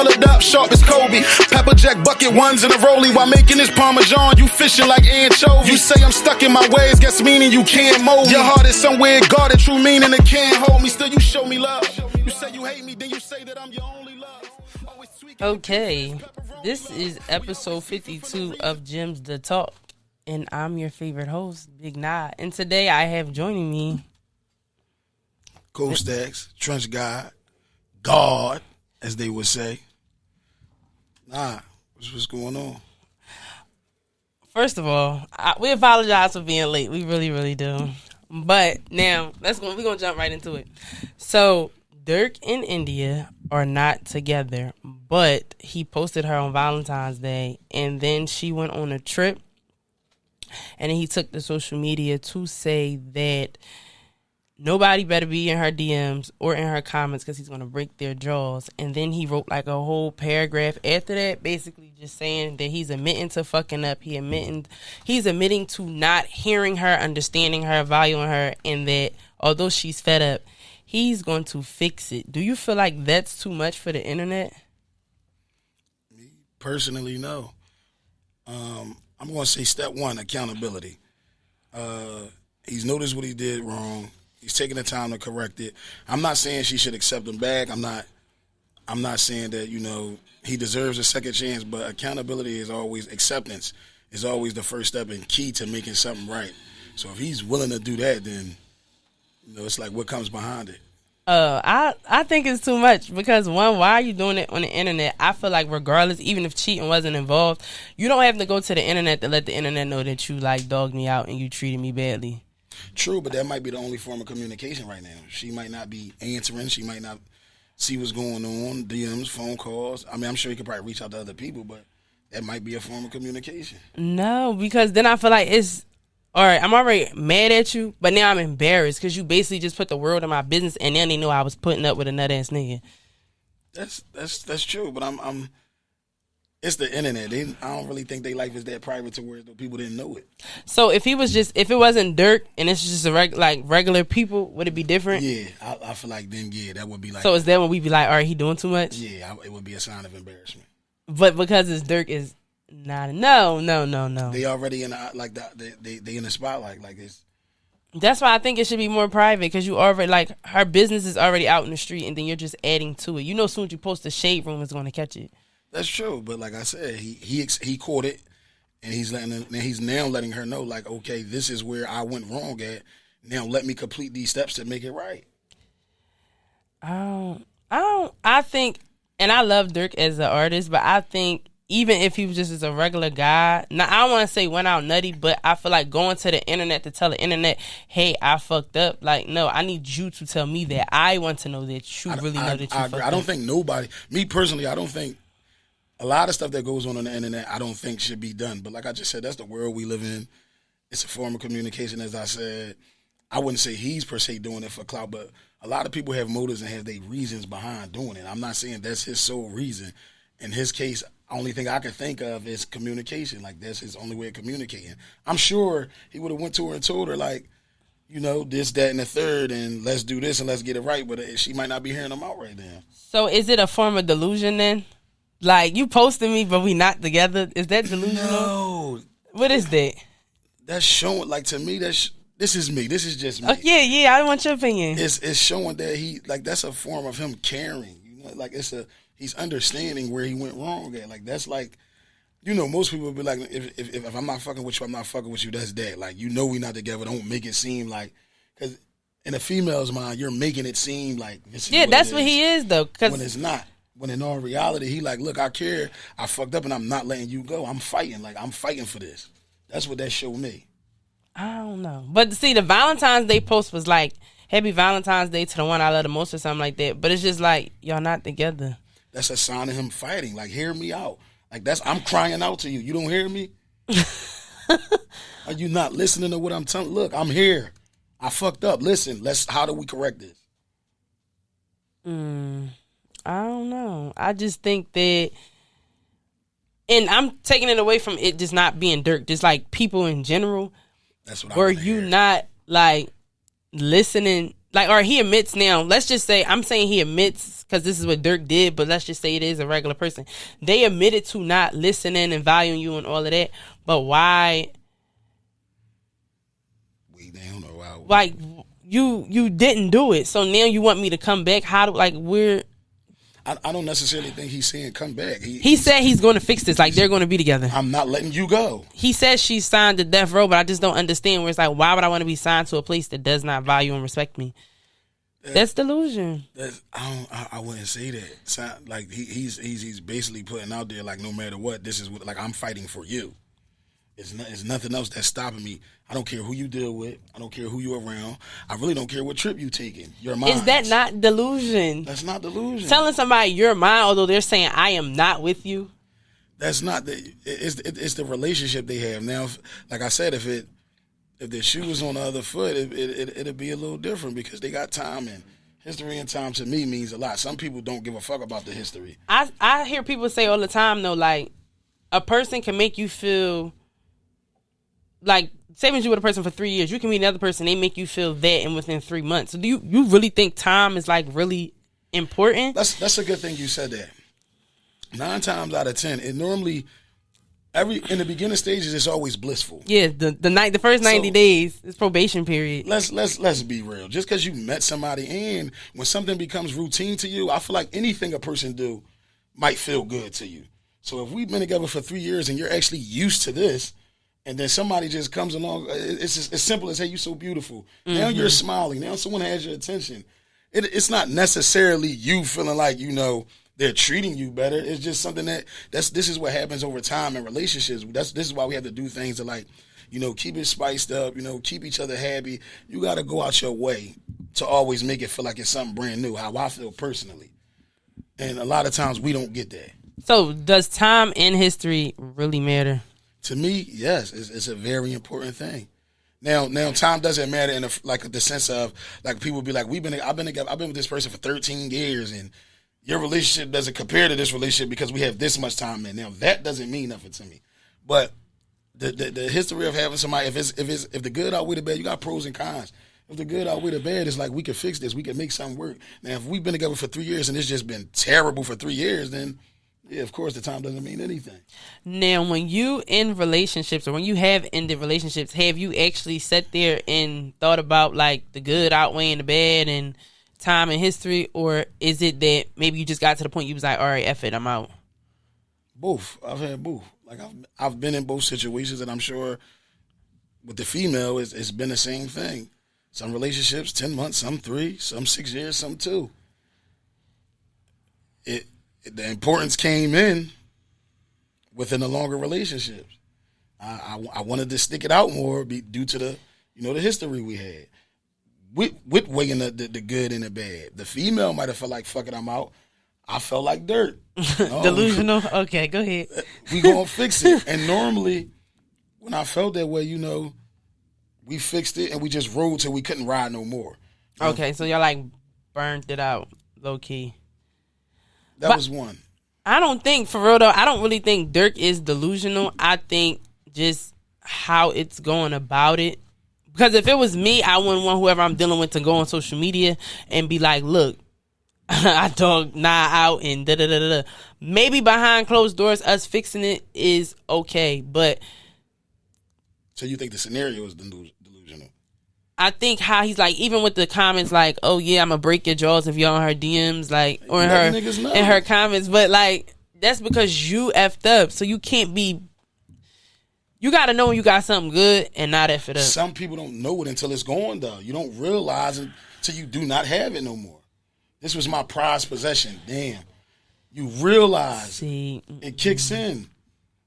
Colored up, sharp as Kobe. Pepper jack bucket ones in a rollie while making this Parmesan. You fishing like anchovies. You say I'm stuck in my ways, guess meaning you can't mold me. Your heart is somewhere guarded, true meaning it can't hold me. Still you show me love. You say you hate me, then you say that I'm your only love. Okay, this is episode 52 of Gemz the Talk, and I'm your favorite host, Big Nah. And today I have joining me Kofstack's, Trench God, as they would say. Nah, what's going on? First of all, we apologize for being late. We really, really do. But now we're gonna jump right into it. So Dirk and India are not together, but he posted her on Valentine's Day, and then she went on a trip, and then he took to social media to say that nobody better be in her DMs or in her comments because he's going to break their jaws. And then he wrote like a whole paragraph after that, basically just saying that he's admitting to fucking up. He's admitting to not hearing her, understanding her, valuing her, and that although she's fed up, he's going to fix it. Do you feel like that's too much for the internet? Me personally, no. I'm going to say step one, accountability. He's noticed what he did wrong. He's taking the time to correct it. I'm not saying she should accept him back. I'm not saying that, he deserves a second chance, but accountability is always, acceptance is always the first step and key to making something right. So if he's willing to do that, then, it's like what comes behind it. I think it's too much because one, why are you doing it on the internet? I feel like regardless, even if cheating wasn't involved, you don't have to go to the internet to let the internet know that you like dogged me out and you treated me badly. True, but that might be the only form of communication right now. She might not be answering. She might not see what's going on, DMs, phone calls. I mean, I'm sure he could probably reach out to other people, but that might be a form of communication. No, because then I feel like it's, all right, I'm already mad at you, but now I'm embarrassed because you basically just put the world in my business and then they know I was putting up with a nut-ass nigga. That's true, but I'm it's the internet. I don't really think their life is that private to where people didn't know it. So if it wasn't Dirk and it's just regular people, would it be different? Yeah, I feel like then, that would be like. So is that when we be like, all right, he doing too much? Yeah, it would be a sign of embarrassment. But because it's Dirk is not, no. They already in they in the spotlight like this. That's why I think it should be more private because you already her business is already out in the street and then you're just adding to it. As soon as you post the shade room, it's going to catch it. That's true, but like I said, he caught it, and he's now letting her know, like, okay, this is where I went wrong at. Now let me complete these steps to make it right. I think, and I love Dirk as an artist, but I think even if he was just as a regular guy, now I don't want to say went out nutty, but I feel like going to the internet to tell the internet, hey, I fucked up. Like, no, I need you to tell me that. I want to know that you really know that you fucked up. I don't think nobody, me personally, I don't think. A lot of stuff that goes on the internet, I don't think should be done. But like I just said, that's the world we live in. It's a form of communication, as I said. I wouldn't say he's per se doing it for clout, but a lot of people have motives and have their reasons behind doing it. I'm not saying that's his sole reason. In his case, the only thing I can think of is communication. Like, that's his only way of communicating. I'm sure he would have went to her and told her, like, this, that, and the third, and let's do this and let's get it right. But she might not be hearing him out right now. So is it a form of delusion then? Like, you posted me, but we not together. Is that delusional? No. What is that? That's showing, like, to me, this is me. This is just me. Oh, yeah, I want your opinion. It's showing that that's a form of him caring. Like, he's understanding where he went wrong at. Like, that's like, most people would be like, if I'm not fucking with you, I'm not fucking with you, that's that. Like, we not together. Don't make it seem like, because in a female's mind, you're making it seem like this is that's what he is, though. When it's not. When in all reality, he like, look, I care. I fucked up and I'm not letting you go. I'm fighting. Like, I'm fighting for this. That's what that showed me. I don't know. But see, the Valentine's Day post was like, happy Valentine's Day to the one I love the most or something like that. But it's just like, y'all not together. That's a sign of him fighting. Like, hear me out. Like, I'm crying out to you. You don't hear me? Are you not listening to what I'm telling? Look, I'm here. I fucked up. Listen, how do we correct this? I don't know. I just think that, and I'm taking it away from it just not being Dirk, just like people in general. That's what were you not like listening like, or he admits now, let's just say, I'm saying he admits because this is what Dirk did, but let's just say it is a regular person. They admitted to not listening and valuing you and all of that, but why? Down or wow. Like, you didn't do it, so now you want me to come back? How do, like, we're... I don't necessarily think he's saying come back. He said he's going to fix this. Like, they're going to be together. I'm not letting you go. He says she's signed to death row, but I just don't understand where it's like, why would I want to be signed to a place that does not value and respect me? That's delusion. I wouldn't say that. Like he's basically putting out there like, no matter what, this is what, like, I'm fighting for you. It's nothing else that's stopping me. I don't care who you deal with. I don't care who you around. I really don't care what trip you taking. You're mine. Is that not delusion? That's not delusion. Telling somebody you're mine, although they're saying I am not with you. That's not it's the relationship they have now. Like I said, if the shoe was on the other foot, it'd be a little different because they got time, and history and time to me means a lot. Some people don't give a fuck about the history. I hear people say all the time though, like, a person can make you feel like, say when you with a person for 3 years, you can meet another person, they make you feel that and within 3 months. So do you really think time is like really important? That's a good thing you said that. 9 times out of 10, it normally in the beginning stages it's always blissful. Yeah, the first 90 days is probation period. Let's be real. Just because you met somebody and when something becomes routine to you, I feel like anything a person do might feel good to you. So if we've been together for 3 years and you're actually used to this, and then somebody just comes along, it's just as simple as, hey, you're so beautiful. Mm-hmm. Now you're smiling. Now someone has your attention. It's not necessarily you feeling like, they're treating you better. It's just something this is what happens over time in relationships. This is why we have to do things to, like, keep it spiced up, keep each other happy. You got to go out your way to always make it feel like it's something brand new, how I feel personally. And a lot of times we don't get that. So does time and history really matter? To me, yes, it's a very important thing. Now, time doesn't matter in the sense of, like, people be like, I've been with this person for 13 years, and your relationship doesn't compare to this relationship because we have this much time in. Now, that doesn't mean nothing to me. But the history of having somebody, if the good outweigh the bad, you got pros and cons. If the good outweigh the bad, it's like, we can fix this, we can make something work. Now, if we've been together for 3 years and it's just been terrible for 3 years, then yeah, of course, the time doesn't mean anything. Now, when you in relationships or when you have ended relationships, have you actually sat there and thought about, like, the good outweighing the bad and time and history? Or is it that maybe you just got to the point you was like, all right, F it, I'm out? Both. I've had both. Like, I've been in both situations, and I'm sure with the female, it's been the same thing. Some relationships, 10 months, some 3, some 6 years, some 2. The importance came in within the longer relationships. I wanted to stick it out more due to the history we had. With weighing the good and the bad. The female might have felt like, fuck it, I'm out. I felt like dirt. Delusional? Okay, go ahead. We gonna fix it. And normally, when I felt that way, we fixed it and we just rode till we couldn't ride no more. Okay, so y'all, like, burnt it out, low key. That was one. I don't think, for real though, I don't really think Dirk is delusional. I think just how it's going about it. Because if it was me, I wouldn't want whoever I'm dealing with to go on social media and be like, look, I dog out and da-da-da-da-da. Maybe behind closed doors, us fixing it is okay, but... So you think the scenario is delusional? I think how he's like, even with the comments like, oh yeah, I'm gonna break your jaws if you're on her DMs, like, or in her comments, but like, that's because you effed up, so you can't be, you gotta know when you got something good and not F it up. Some people don't know it until it's gone though. You don't realize it until you do not have it no more. This was my prized possession. Damn. You realize it kicks in.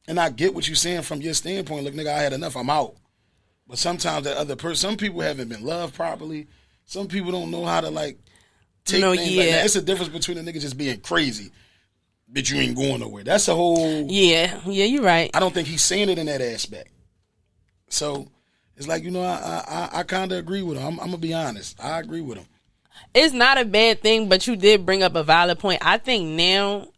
And I get what you're saying from your standpoint. Look, nigga, I had enough. I'm out. But sometimes that other person, some people haven't been loved properly. Some people don't know how to, like, take things like that. It's a difference between a nigga just being crazy, but you ain't going nowhere. That's a whole... Yeah, you're right. I don't think he's saying it in that aspect. So, it's like, I kind of agree with him. I'm going to be honest. I agree with him. It's not a bad thing, but you did bring up a valid point. I think now,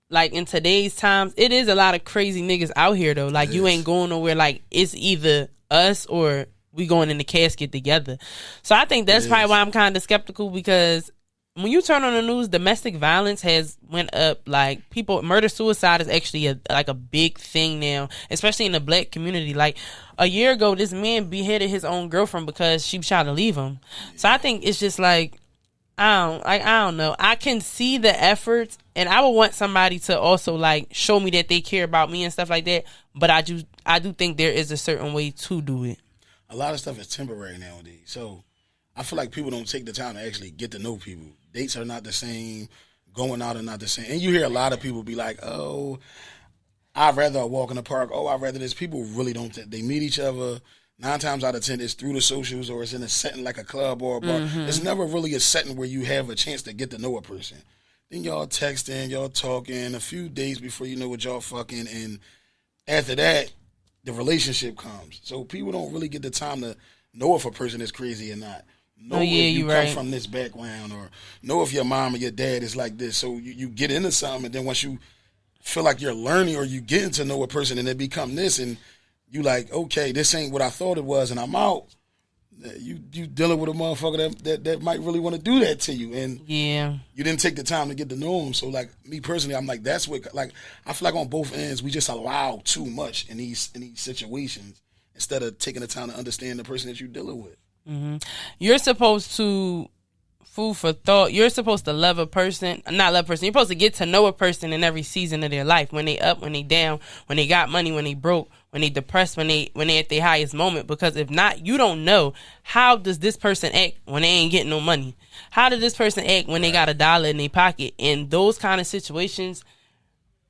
like, in today's times, it is a lot of crazy niggas out here, though. Like, you ain't going nowhere. Like, it's either us or we going in the casket together. So I think that's probably why I'm kind of skeptical, because when you turn on the news, domestic violence has went up. Like, murder suicide is actually a big thing now, especially in the black community. Like, a year ago, this man beheaded his own girlfriend because she was trying to leave him. So I think it's just like, I don't know. I can see the efforts, and I would want somebody to also like show me that they care about me and stuff like that. But I do think there is a certain way to do it. A lot of stuff is temporary nowadays, so I feel like people don't take the time to actually get to know people. Dates are not the same. Going out are not the same. And you hear a lot of people be like, "Oh, I'd rather walk in the park. Oh, I'd rather this." People really don't. They meet each other. 9 times out of 10, it's through the socials, or it's in a setting like a club or a bar. It's never really a setting where you have a chance to get to know a person. Then y'all texting, y'all talking, a few days before you know what y'all fucking, and after that, the relationship comes. So people don't really get the time to know if a person is crazy or not. Know if you come from this background, or know if your mom or your dad is like this. So you get into something, and then once you feel like you're learning, or you getting to know a person, and they become this, and you like, okay, this ain't what I thought it was, and I'm out. You dealing with a motherfucker that might really want to do that to you, and you didn't take the time to get to know him. So, like, me personally, I'm like, that's what, like, I feel like on both ends we just allow too much in these situations instead of taking the time to understand the person that you're dealing with. You're supposed to, food for thought, you're supposed to love a person, not love a person, you're supposed to get to know a person in every season of their life, when they up, when they down, when they got money, when they broke, when they depressed, when they at their highest moment. Because if not, you don't know, how does this person act when they ain't getting no money? How does this person act when they got $1 in their pocket? And those kind of situations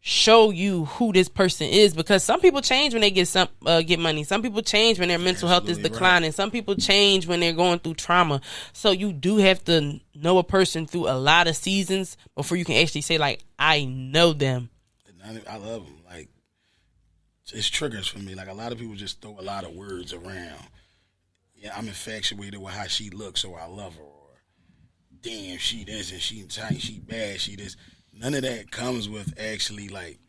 show you who this person is, because some people change when they get money. Some people change when their mental health is declining. Some people change when they're going through trauma. So you do have to know a person through a lot of seasons before you can actually say, like, I know them. I love them. Like, it's triggers for me. Like, a lot of people just throw a lot of words around. Yeah, I'm infatuated with how she looks, so I love her. Or, damn, she this, and she tight, she bad, she this. None of that comes with actually, like,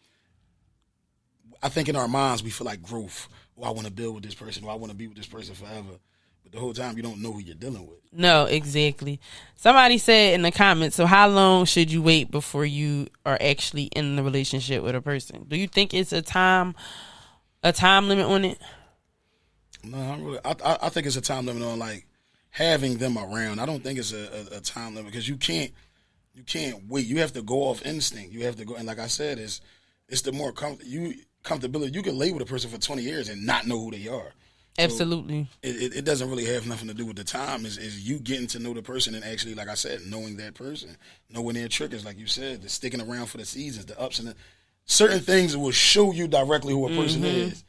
I think in our minds we feel like growth. Oh, I want to build with this person. Oh, I want to be with this person forever. But the whole time you don't know who you're dealing with. No, exactly. Somebody said in the comments, so how long should you wait before you are actually in the relationship with a person? Do you think it's a time limit on it? No, I think it's a time limit on, like, having them around. I don't think it's a time limit, because you can't wait. You have to go off instinct. You have to go, and like I said, it's the more comfortability. You can lay with a person for 20 years and not know who they are. Absolutely. So it doesn't really have nothing to do with the time. Is you getting to know the person, and actually, like I said, knowing that person, knowing their triggers, like you said, the sticking around for the seasons, the ups and the certain things will show you directly who a person is.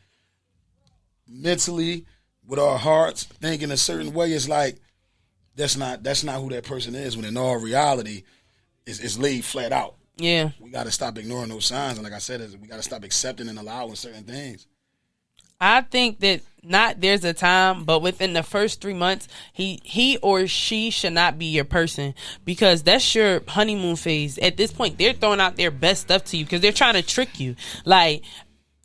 Mentally, with our hearts, thinking a certain way, it's like that's not who that person is. When in all reality, it's laid flat out. Yeah. We got to stop ignoring those signs. And like I said, we got to stop accepting and allowing certain things. I think that there's a time, but within the first 3 months, he or she should not be your person, because that's your honeymoon phase. At this point, they're throwing out their best stuff to you because they're trying to trick you. Like,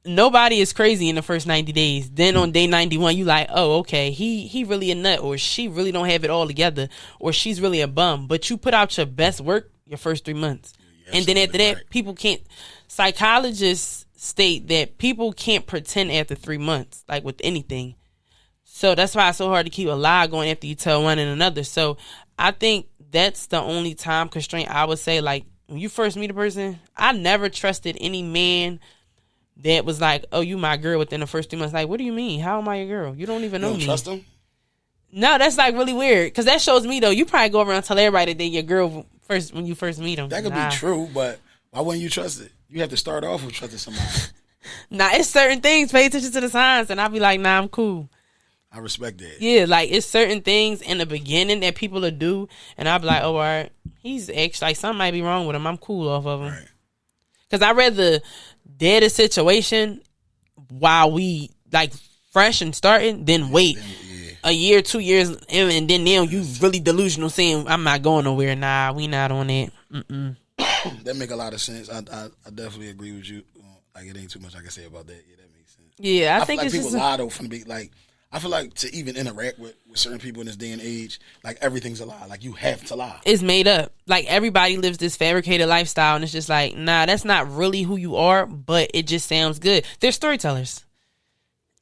nobody is crazy in the first 90 days. Then on day 91, you like, oh, okay, he really a nut, or she really don't have it all together, or she's really a bum. But you put out your best work your first 3 months. And then after that, people can't, psychologists state that people can't pretend after 3 months, like with anything. So that's why it's so hard to keep a lie going after you tell one and another. So I think that's the only time constraint I would say. Like, when you first meet a person, I never trusted any man that was like, oh, you my girl within the first 3 months. Like, what do you mean? How am I your girl? You don't even know me. You don't trust them? No, that's like really weird, because that shows me, though, you probably go around and tell everybody that they're your girl first when you first meet them. That could be true, but why wouldn't you trust it? You have to start off with trusting somebody. Nah, it's certain things. Pay attention to the signs, and I'll be like, nah, I'm cool. I respect that. Yeah, like, it's certain things in the beginning that people will do, and I'll be like, oh, all right, he's actually, like, something might be wrong with him. I'm cool off of him. Right. Because I'd rather dead a situation while we, like, fresh and starting than wait a year, 2 years, and then now you really delusional saying, I'm not going nowhere. Nah, we not on it. That make a lot of sense. I definitely agree with you. Like, it ain't too much I can say about that. Yeah, that makes sense. Yeah, I feel think like it's people just lie though from the big. Like, I feel like to even interact with certain people in this day and age, like everything's a lie. Like you have to lie. It's made up. Like everybody lives this fabricated lifestyle, and it's just like, nah, that's not really who you are, but it just sounds good. They're storytellers.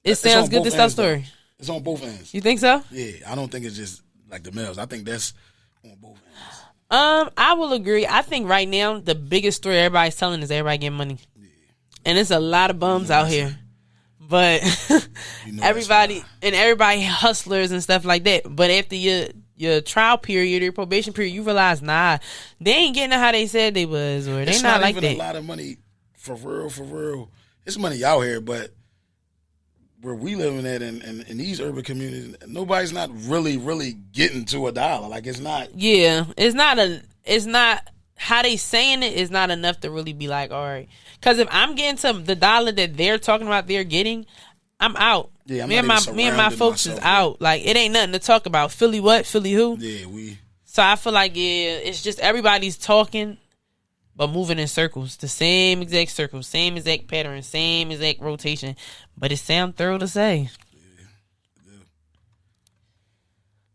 It sounds good to tell story. It's on both ends. You think so? Yeah, I don't think it's just like the males. I think that's on both ends. I will agree. I think right now the biggest story everybody's telling is everybody getting money, and it's a lot of bums out here. But everybody hustlers and stuff like that. But after your trial period, your probation period, you realize, nah, they ain't getting how they said they was, or they not like that. It's not even a lot of money for real. It's money out here, but where we living at in these urban communities, nobody's not really getting to $1. Like it's not. Yeah, it's not. How they saying it is not enough to really be like, all right. Because if I'm getting to the dollar that they're talking about they're getting, I'm out. Yeah, me and my folks is out. Like, it ain't nothing to talk about. Philly what? Philly who? Yeah, we. So I feel like, it's just everybody's talking, but moving in circles. The same exact circles, same exact pattern, same exact rotation. But it sounds thorough to say.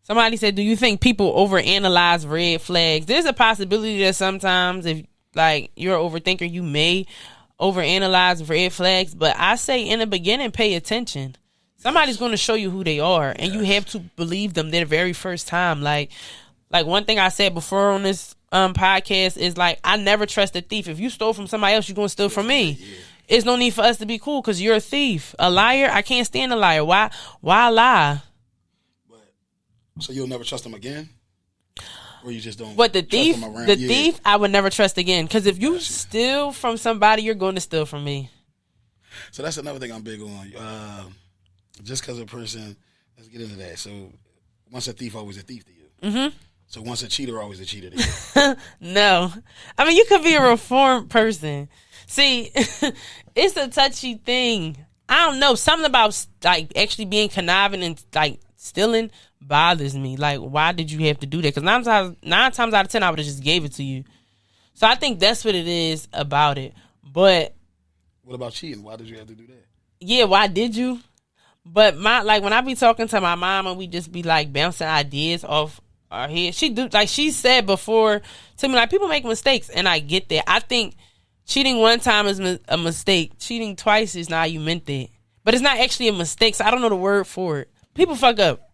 Somebody said, do you think people overanalyze red flags? There's a possibility that sometimes if, like, you're an overthinker, you may overanalyze red flags. But I say in the beginning, pay attention. Somebody's going to show you who they are, and you have to believe them their very first time. Like one thing I said before on this podcast is, like, I never trust a thief. If you stole from somebody else, you're going to steal from me. Yeah. There's no need for us to be cool because you're a thief. A liar, I can't stand a liar. Why lie? So you'll never trust them again, or you just don't. But the thief, I would never trust again. Because if you steal from somebody, you're going to steal from me. So that's another thing I'm big on. Just because a person, let's get into that. So once a thief, always a thief to you. Mm-hmm. So once a cheater, always a cheater to you. No, I mean you could be a reformed person. See, it's a touchy thing. I don't know, something about like actually being conniving and like stealing bothers me. Like, why did you have to do that? Because nine times out of 10, I would have just gave it to you. So I think that's what it is about it. But what about cheating? Why did you have to do that? Yeah, why did you? But when I be talking to my mom and we just be like bouncing ideas off our head, she said before to me, like, people make mistakes, and I get that. I think cheating one time is a mistake. Cheating twice is not, you meant that. But it's not actually a mistake, so I don't know the word for it. People fuck up.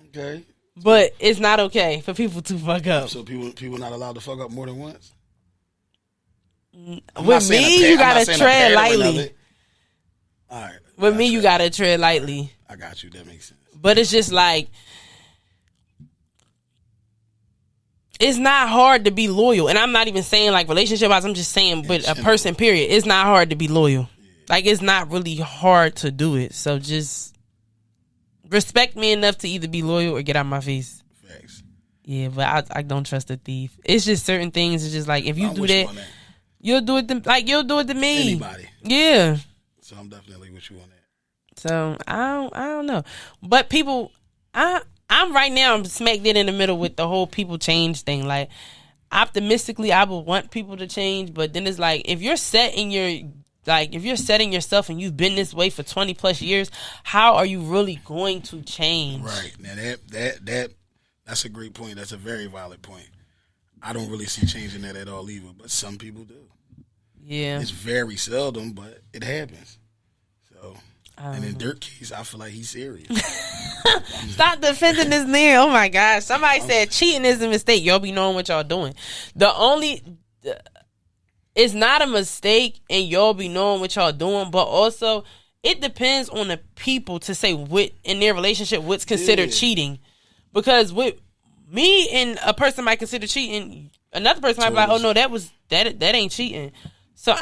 Okay. But it's not okay for people to fuck up. So people not allowed to fuck up more than once? With me, you gotta tread lightly. All right. With me, you gotta tread lightly. I got you. That makes sense. But it's just like, it's not hard to be loyal. And I'm not even saying like relationship-wise. I'm just saying, but a person, period. It's not hard to be loyal. Yeah. Like, it's not really hard to do it. So just respect me enough to either be loyal or get out of my face. Facts. Yeah, but I don't trust a thief. It's just certain things. It's just like, if you do that, you'll do it to me. Anybody. Yeah. So I'm definitely with you on that. So I don't know. But people, I'm right now, I'm smack dead in the middle with the whole people change thing. Like, optimistically, I would want people to change, but then it's like, if you're setting yourself and you've been this way for 20 plus years, how are you really going to change? Right. Now that's a great point. That's a very valid point. I don't really see changing that at all either, but some people do. Yeah. It's very seldom, but it happens. So, and in Dirk's case, I feel like he's serious. Stop defending this man. Oh my gosh. Somebody said cheating is a mistake. Y'all be knowing what y'all doing. It's not a mistake and y'all be knowing what y'all doing, but also it depends on the people to say what in their relationship what's considered cheating. Because with me and a person might consider cheating, another person might be like, oh no, that ain't cheating. So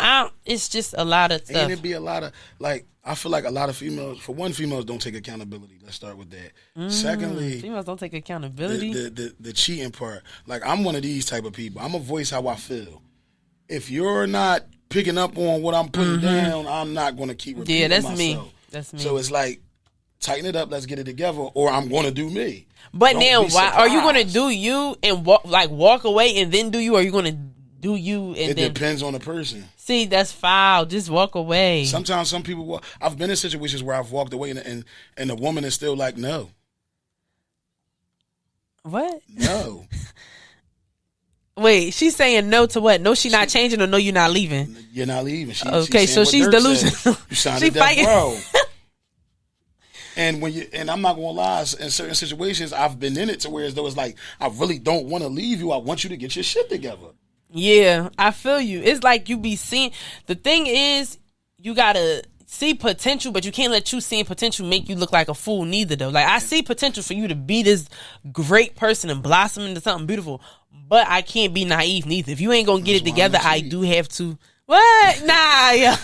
it's just a lot of stuff. And it be a lot of, like, I feel like a lot of females, for one, females don't take accountability. Let's start with that. Secondly, females don't take accountability. The cheating part. Like, I'm one of these type of people. I'm going to voice how I feel. If you're not picking up on what I'm putting down, I'm not going to keep repeating myself. That's me. So it's like, tighten it up, let's get it together, or I'm going to do me. But now, why are you going to do you and walk away and then do you, or are you going to do you, and it then depends on the person. See, that's foul. Just walk away. Sometimes some people walk. I've been in situations where I've walked away and the woman is still like, no. What? No. Wait, she's saying no to what? No, she's not changing, or no, you're not leaving. You're not leaving. Okay, so she's delusional. You signed She a death fighting. row. And I'm not gonna lie, in certain situations I've been in it to where as though it's like I really don't want to leave you. I want you to get your shit together. Yeah, I feel you. It's like you be seeing. The thing is, you gotta see potential, but you can't let you seeing potential make you look like a fool neither, though. Like, I see potential for you to be this great person and blossom into something beautiful, but I can't be naive neither. If you ain't gonna get it together, I do have to. What? Nah, yeah.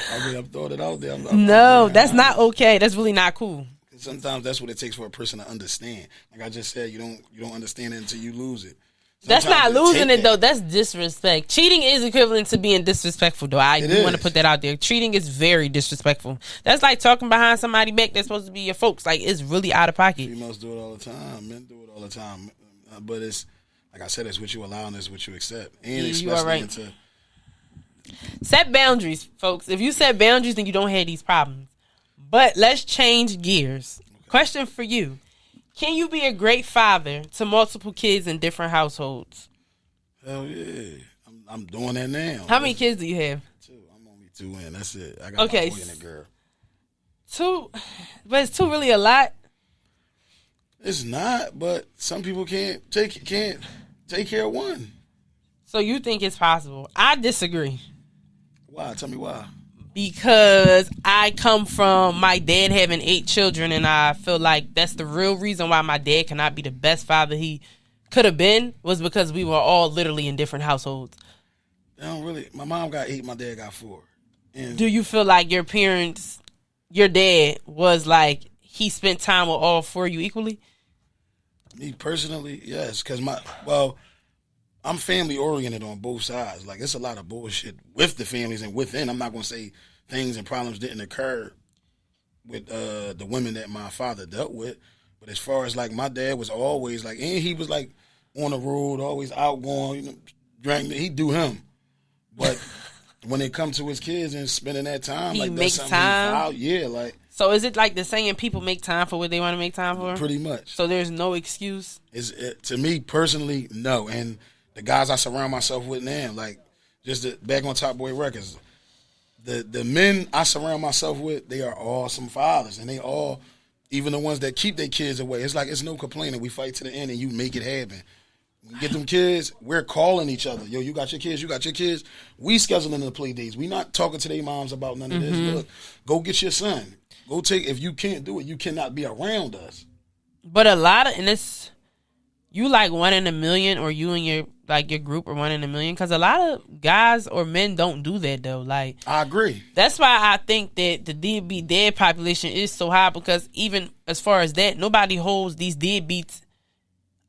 I mean, I'm throwing it out there. No, that's not okay. That's really not cool. Sometimes that's what it takes for a person to understand. Like I just said, you don't understand it until you lose it. That's not Sometimes losing it, though. That's disrespect. Cheating is equivalent to being disrespectful, though. I do want to put that out there. Cheating is very disrespectful. That's like talking behind somebody back that's supposed to be your folks. Like, it's really out of pocket. Females do it all the time. Men do it all the time. But it's, like I said, it's what you allow and it's what you accept. And Yeah, you are right. into... Set boundaries, folks. If you set boundaries, then you don't have these problems. But let's change gears. Okay. Question for you. Can you be a great father to multiple kids in different households? Hell yeah. I'm doing that now. How many kids do you have? 2. I'm only 2 in. That's it. I got my boy and a girl. 2? But is 2 really a lot? It's not, but some people can't take care of 1. So you think it's possible? I disagree. Why? Tell me why. Because I come from my dad having 8 children, and I feel like that's the real reason why my dad cannot be the best father he could have been, was because we were all literally in different households. They don't really. My mom got 8, my dad got 4. And do you feel like your parents, your dad was like, he spent time with all 4 of you equally? Me personally, yes, because I'm family oriented on both sides. Like, it's a lot of bullshit with the families and within. I'm not gonna say things and problems didn't occur with the women that my father dealt with, but as far as like my dad was always like, and he was like on the road, always outgoing, drank. He do him, but when it comes to his kids and spending that time, he like makes that's time. Yeah, like. So is it like the saying, people make time for what they want to make time for? Pretty much. So there's no excuse? To me personally, no. And the guys I surround myself with now, like just back on Top Boy Records, the men I surround myself with, they are all some fathers, and they all, even the ones that keep their kids away. It's like, it's no complaining. We fight to the end, and you make it happen. We get them kids, we're calling each other. Yo, you got your kids, you got your kids. We scheduling the play dates. We not talking to their moms about none of this. Look, go get your son. Go take, if you can't do it, you cannot be around us. But a lot of, and it's, you like 1 in a million, or you and your group are 1 in a million, because a lot of guys or men don't do that, though. Like, I agree. That's why I think that the deadbeat dad population is so high, because even as far as that, nobody holds these deadbeats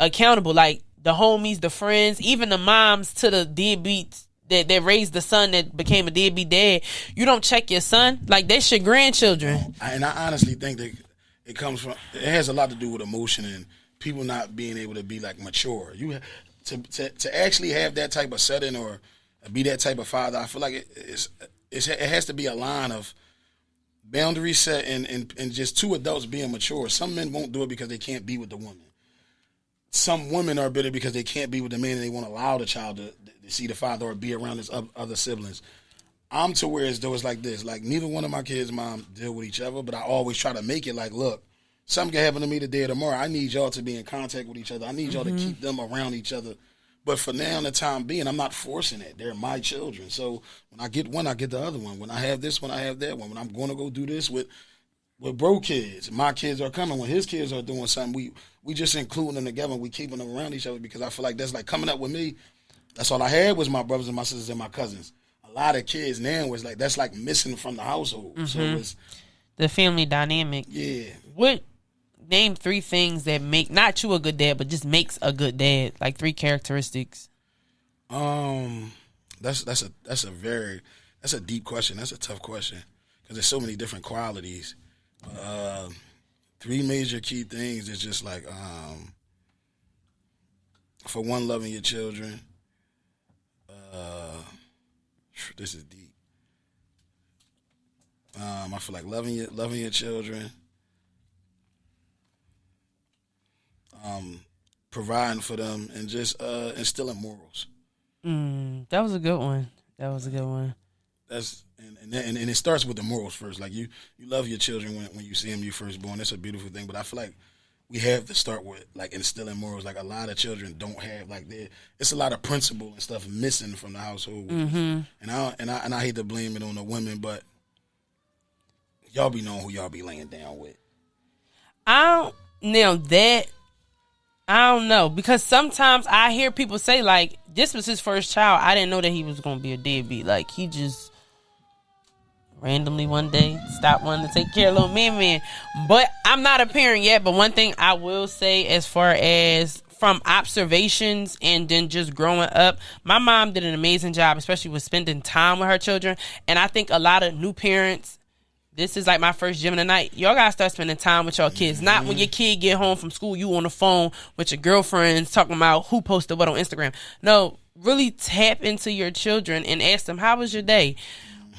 accountable. Like, the homies, the friends, even the moms to the deadbeats that raised the son that became a deadbeat dad. You don't check your son. Like, that's your grandchildren. And I honestly think that it has a lot to do with emotion and people not being able to be like mature. You to actually have that type of setting or be that type of father, I feel like it has to be a line of boundaries set and just 2 adults being mature. Some men won't do it because they can't be with the woman. Some women are bitter because they can't be with the man and they won't allow the child to see the father or be around his other siblings. I'm to where as though it's like this. Like, neither one of my kids' mom deal with each other, but I always try to make it like, look, something can happen to me today or tomorrow. I need y'all to be in contact with each other. I need y'all to keep them around each other. But for now, in the time being, I'm not forcing it. They're my children. So when I get one, I get the other one. When I have this one, I have that one. When I'm going to go do this with bro kids, my kids are coming. When his kids are doing something, we just including them together. We keeping them around each other, because I feel like that's like coming up with me. That's all I had was my brothers and my sisters and my cousins. A lot of kids now was like, that's like missing from the household. So it's the family dynamic. Yeah. Name 3 things that make not you a good dad, but just makes a good dad. Like 3 characteristics. That's a deep question. That's a tough question, because there's so many different qualities. 3 major key things is just like, for one, loving your children. This is deep. I feel like loving your children, providing for them, and just instilling morals. That was a good one. That's and it starts with the morals first. Like you love your children when you see them, you first born. That's a beautiful thing. But I feel like we have to start with like instilling morals. Like a lot of children don't have it's a lot of principle and stuff missing from the household. Mm-hmm. And I hate to blame it on the women, but y'all be knowing who y'all be laying down with. I don't know, because sometimes I hear people say like, this was his first child. I didn't know that he was going to be a deadbeat. Like he just randomly one day stopped wanting to take care of little man. But I'm not a parent yet. But one thing I will say, as far as from observations and then just growing up, my mom did an amazing job, especially with spending time with her children. And I think a lot of new parents, this is like my first gym of the night. Y'all gotta start spending time with your kids. Not when your kid get home from school, you on the phone with your girlfriends talking about who posted what on Instagram. No, really tap into your children and ask them, how was your day?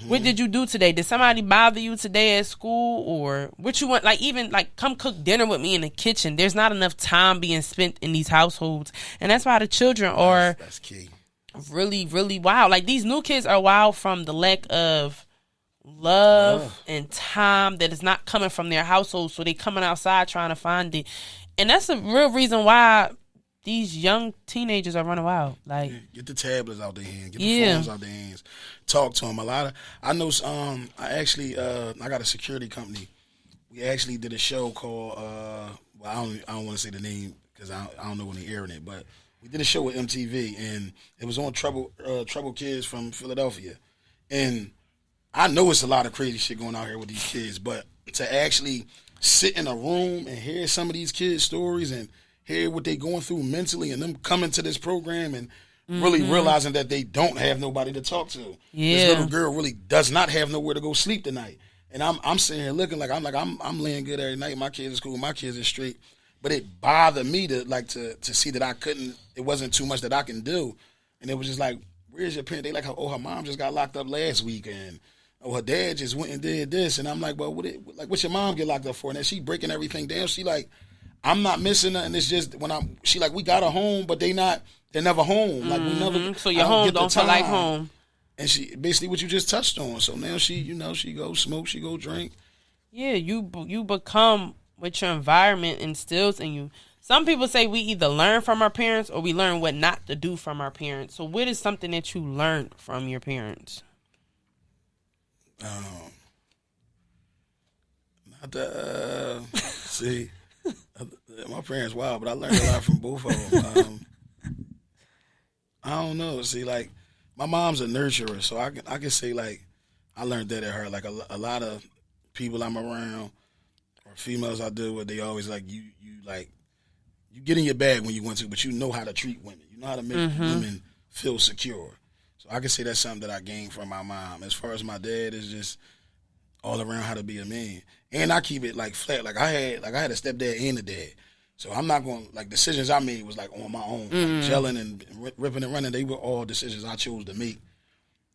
What did you do today? Did somebody bother you today at school? Or what you want? Like, even like, come cook dinner with me in the kitchen. There's not enough time being spent in these households. And that's why the children are that's key. Really, really wild. Like, these new kids are wild from the lack of love and time that is not coming from their household. So they coming outside trying to find it. And that's the real reason why these young teenagers are running wild. Like, get the tablets out their hands, get the phones out their hands, talk to them. I know. I got a security company. We actually did a show called. I don't want to say the name because I don't know when they're airing it, but we did a show with MTV, and it was on trouble kids from Philadelphia, and I know it's a lot of crazy shit going out here with these kids, but to actually sit in a room and hear some of these kids' stories and hear what they going through mentally, and them coming to this program and really realizing that they don't have nobody to talk to. Yeah. This little girl really does not have nowhere to go sleep tonight. And I'm sitting here looking I'm laying good every night. My kids are cool, my kids are straight. But it bothered me to see that it wasn't too much that I can do. And it was just like, where's your parent? They like, oh, her mom just got locked up last week, and her dad just went and did this. And I'm like, well, what's your mom get locked up for? And then she breaking everything down. She like, I'm not missing nothing. It's just she like, we got a home, but they're never home. Like, we never. So your home don't feel like home. And she basically what you just touched on. So now she go smoke, she go drink. Yeah, you become what your environment instills in you. Some people say we either learn from our parents or we learn what not to do from our parents. So what is something that you learned from your parents? See, my parents wild, but I learned a lot from both of them. I don't know. See, like, my mom's a nurturer, so I can say, like, I learned that at her. Like, a lot of people I'm around or females I deal with, they always like, you get in your bag when you want to, but you know how to treat women. You know how to make women feel secure. So I can say that's something that I gained from my mom. As far as my dad, is just all around how to be a man. And I keep it like flat. Like I had a stepdad and a dad. So I'm not going, like, decisions I made was like on my own. Like, gelling and ripping and running, they were all decisions I chose to make.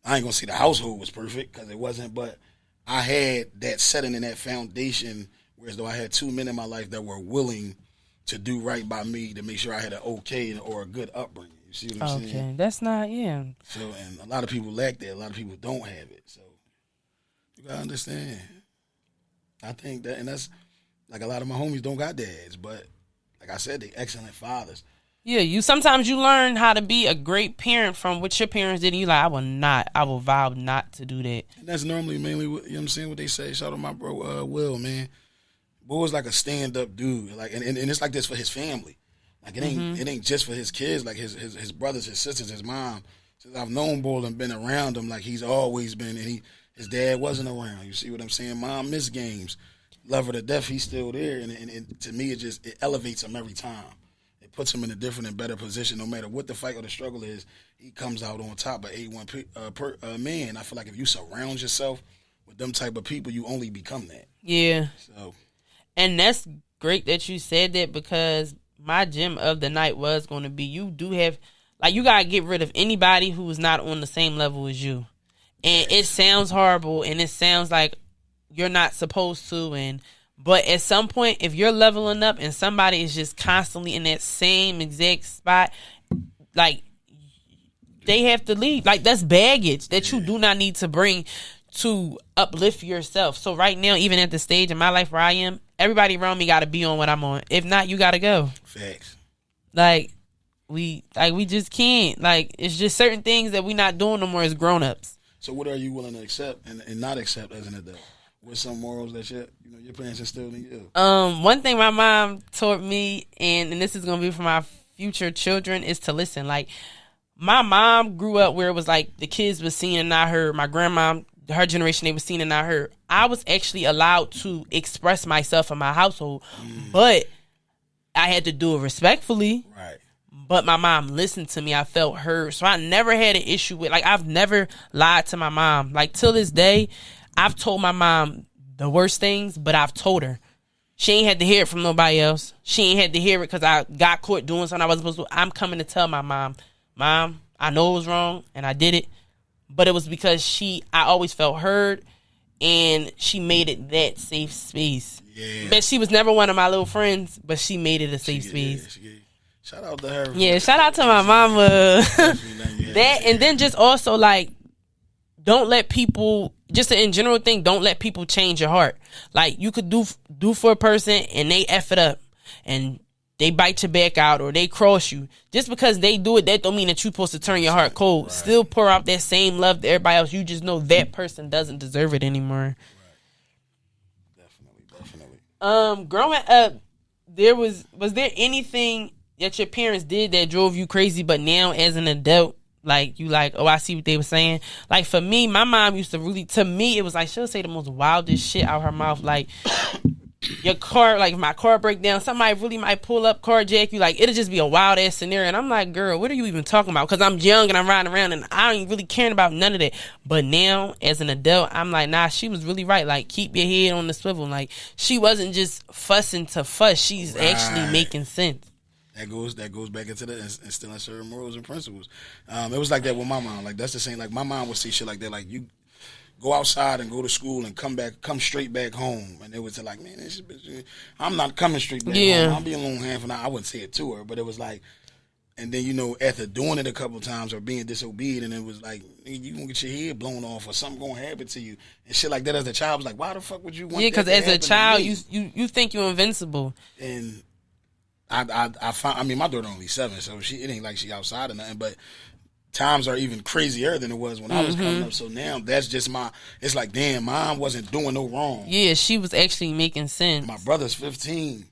I ain't gonna say the household was perfect, because it wasn't, but I had that setting and that foundation, whereas though I had two men in my life that were willing to do right by me, to make sure I had an okay or a good upbringing. You see what I'm saying? Okay, that's not, yeah. So, and a lot of people lack that. A lot of people don't have it. So you gotta understand. I think that, and that's, like, a lot of my homies don't got dads, but like I said, they excellent fathers. Yeah, sometimes you learn how to be a great parent from what your parents did, and you like, I will vow not to do that. And that's normally mainly what, you know what I'm saying, what they say. Shout out to my bro, Will, man. Boy's like a stand-up dude. Like, and it's like this for his family. Like, it ain't just for his kids, like his brothers, his sisters, his mom. Since I've known Bull and been around him, like, he's always been, and his dad wasn't around. You see what I'm saying? Mom missed games. Love her to death, he's still there. And to me, it elevates him every time. It puts him in a different and better position. No matter what the fight or the struggle is, he comes out on top. But A1 man, I feel like if you surround yourself with them type of people, you only become that. Yeah. So, and that's great that you said that, because my gem of the night was going to be, you do have, Like, you gotta get rid of anybody who is not on the same level as you. And it sounds horrible, and it sounds like you're not supposed to, but at some point, if you're leveling up and somebody is just constantly in that same exact spot, like, they have to leave. Like, that's baggage that you do not need to bring to uplift yourself. So right now, even at the stage in my life where I am, everybody around me got to be on what I'm on. If not, you got to go. Facts. Like, we just can't. Like, it's just certain things that we not doing no more as grown-ups. So what are you willing to accept and not accept as an adult? What's some morals that your parents instilled in you? One thing my mom taught me, and this is gonna be for my future children, is to listen. Like, my mom grew up where it was like the kids was seen and not heard. My grandma, her generation, they was seen and not heard. I was actually allowed to express myself in my household, but I had to do it respectfully. Right. But my mom listened to me. I felt heard. So I never had an issue with, like, I've never lied to my mom. Like, till this day, I've told my mom the worst things, but I've told her. She ain't had to hear it from nobody else. She ain't had to hear it because I got caught doing something I wasn't supposed to. I'm coming to tell my mom, I know it was wrong, and I did it. But it was because I always felt heard, and she made it that safe space. Yeah. But she was never one of my little friends, but she made it a safe space. Shout out to her. Yeah, shout out to my mama. That, and then just also, like, don't let people, just in general thing, don't let people change your heart. Like, you could do for a person and they F it up and they bite your back out or they cross you. Just because they do it, that don't mean that you're supposed to turn your heart cold. Right. Still pour out that same love to everybody else. You just know that person doesn't deserve it anymore. Right. Definitely. Growing up, was there anything that your parents did that drove you crazy, but now as an adult, like, you like, oh, I see what they were saying? Like, for me, my mom used to really, to me, it was like, she'll say the most wildest shit out her mouth. Like, your car, like, if my car break down, somebody really might pull up, carjack you. Like, it'll just be a wild ass scenario. And I'm like, girl, what are you even talking about? Because I'm young and I'm riding around and I ain't really caring about none of that. But now, as an adult, I'm like, nah, she was really right. Like, keep your head on the swivel. Like, she wasn't just fussing to fuss. She's actually making sense. That goes back into the instilling certain morals and principles. It was like that with my mom. Like, that's the same. Like, my mom would say shit like that. Like, you go outside and go to school and come straight back home. And they would say, like, man, this bitch, I'm not coming straight back home. I'll be alone half an hour. I wouldn't say it to her, but it was like, and then, after doing it a couple of times or being disobedient, it was like, you gonna get your head blown off or something gonna happen to you and shit like that. As a child, I was like, why the fuck would you want that? Yeah, because as a child, you think you're invincible. And I found, I mean, my daughter only 7, so it ain't like she outside or nothing, but times are even crazier than it was when I was coming up. So now that's just it's like, damn, mom wasn't doing no wrong. Yeah, she was actually making sense. My brother's 15.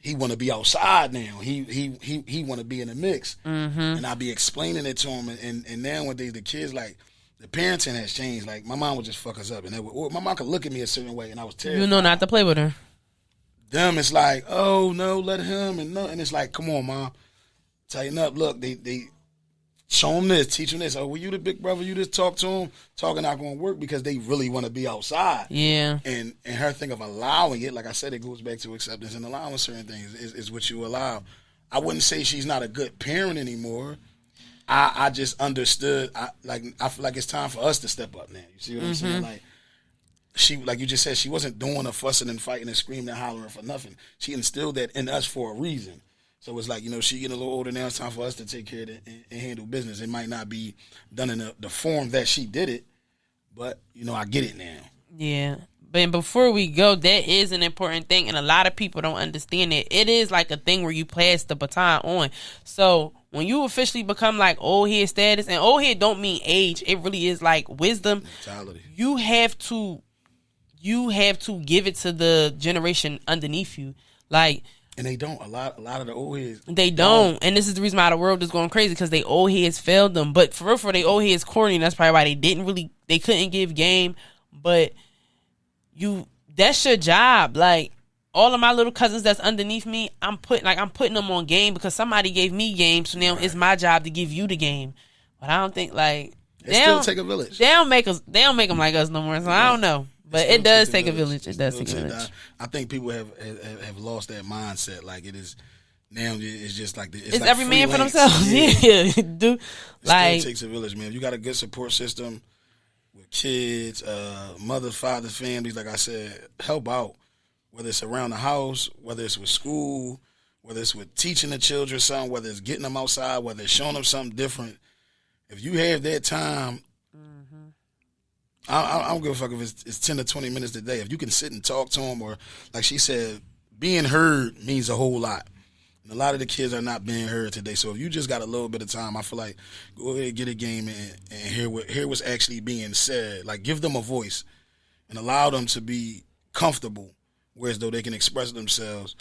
He want to be outside now. He want to be in the mix. And I be explaining it to him. And nowadays the kids, like, the parenting has changed. Like, my mom would just fuck us up. Or my mom could look at me a certain way and I was terrified. You know not to play with her. Them, it's like, oh, no, let him. And it's like, come on, mom. Tighten up. Look, they show them this, teach them this. Oh, well, you the big brother, you just talk to them. Talking not going to work because they really want to be outside. Yeah. And her thing of allowing it, like I said, it goes back to acceptance and allowing certain things is what you allow. I wouldn't say she's not a good parent anymore. I just understood. I feel like it's time for us to step up now. You see what I'm saying? Like, she, like you just said, she wasn't doing a fussing and fighting and screaming and hollering for nothing. She instilled that in us for a reason. So it's like, she getting a little older now. It's time for us to take care of it and handle business. It might not be done in the form that she did it, but, I get it now. Yeah. But before we go, that is an important thing, and a lot of people don't understand it. It is like a thing where you pass the baton on. So when you officially become like old head status, and old head don't mean age, it really is like wisdom. Mentality. You have to give it to the generation underneath you. Like, and they don't. A lot of the old heads. They don't. And this is the reason why the world is going crazy, because they old heads failed them. But for real, they old heads corny. That's probably why they couldn't give game. But that's your job. Like, all of my little cousins that's underneath me, I'm putting them on game because somebody gave me game. So now it's my job to give you the game. But I don't think, like, it still take a village. They don't make them like us no more. So I don't know. But it does take a village. It does take a village. I think people have lost that mindset. Like, it is Now it's just like it's like every man for freelance. themselves. Yeah, dude. It still takes a village, man. If you got a good support system with kids, mothers, fathers, families, like I said, help out. Whether it's around the house, whether it's with school, whether it's with teaching the children something, whether it's getting them outside, whether it's showing them something different. If you have that time, I don't give a fuck if it's 10 to 20 minutes a day. If you can sit and talk to them, or like she said, being heard means a whole lot. And a lot of the kids are not being heard today. So if you just got a little bit of time, I feel like go ahead and get a game and hear what's actually being said. Like, give them a voice and allow them to be comfortable, whereas though they can express themselves.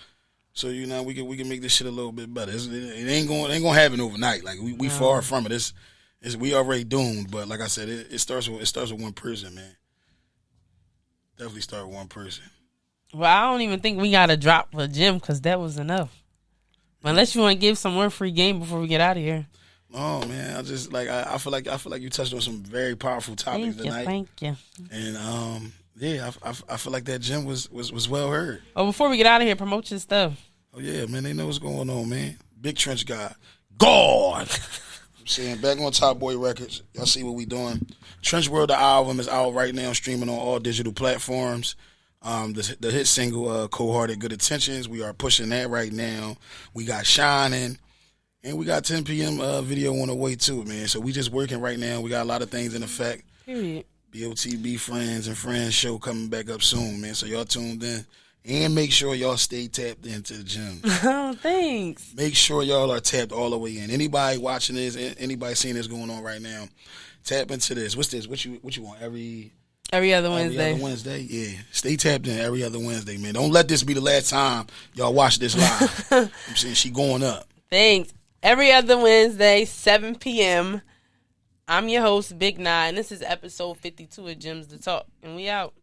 So we can make this shit a little bit better. It ain't gonna happen overnight. Like we far from it. We already doomed. But like I said, it starts with one person, man. Definitely start with one person. Well, I don't even think we got to drop a gym because that was enough. Unless you want to give some more free game before we get out of here. Oh man, I just like I feel like you touched on some very powerful topics tonight. Thank you. And yeah, I feel like that gym was well heard. Oh, before we get out of here, promote your stuff. Oh yeah, man, they know what's going on, man. Big Trench Guy, God. I'm saying, back on Top Boy Records. Y'all see what we doing. Trench World, the album, is out right now, streaming on all digital platforms. The hit single, Cold Hearted Good Intentions, we are pushing that right now. We got Shining, and we got 10 p.m. Video on the way too, man. So we just working right now. We got a lot of things in effect. Period. BOTB Friends and Friends show coming back up soon, man. So y'all tuned in. And make sure y'all stay tapped into the gym. Oh, thanks. Make sure y'all are tapped all the way in. Anybody watching this, anybody seeing this going on right now, tap into this. What's this? What you want? Every other Wednesday. Every other Wednesday? Yeah. Stay tapped in every other Wednesday, man. Don't let this be the last time y'all watch this live. I'm saying she going up. Thanks. Every other Wednesday, 7 p.m. I'm your host, Big Nye, and this is episode 52 of Gemz to Talk, and we out.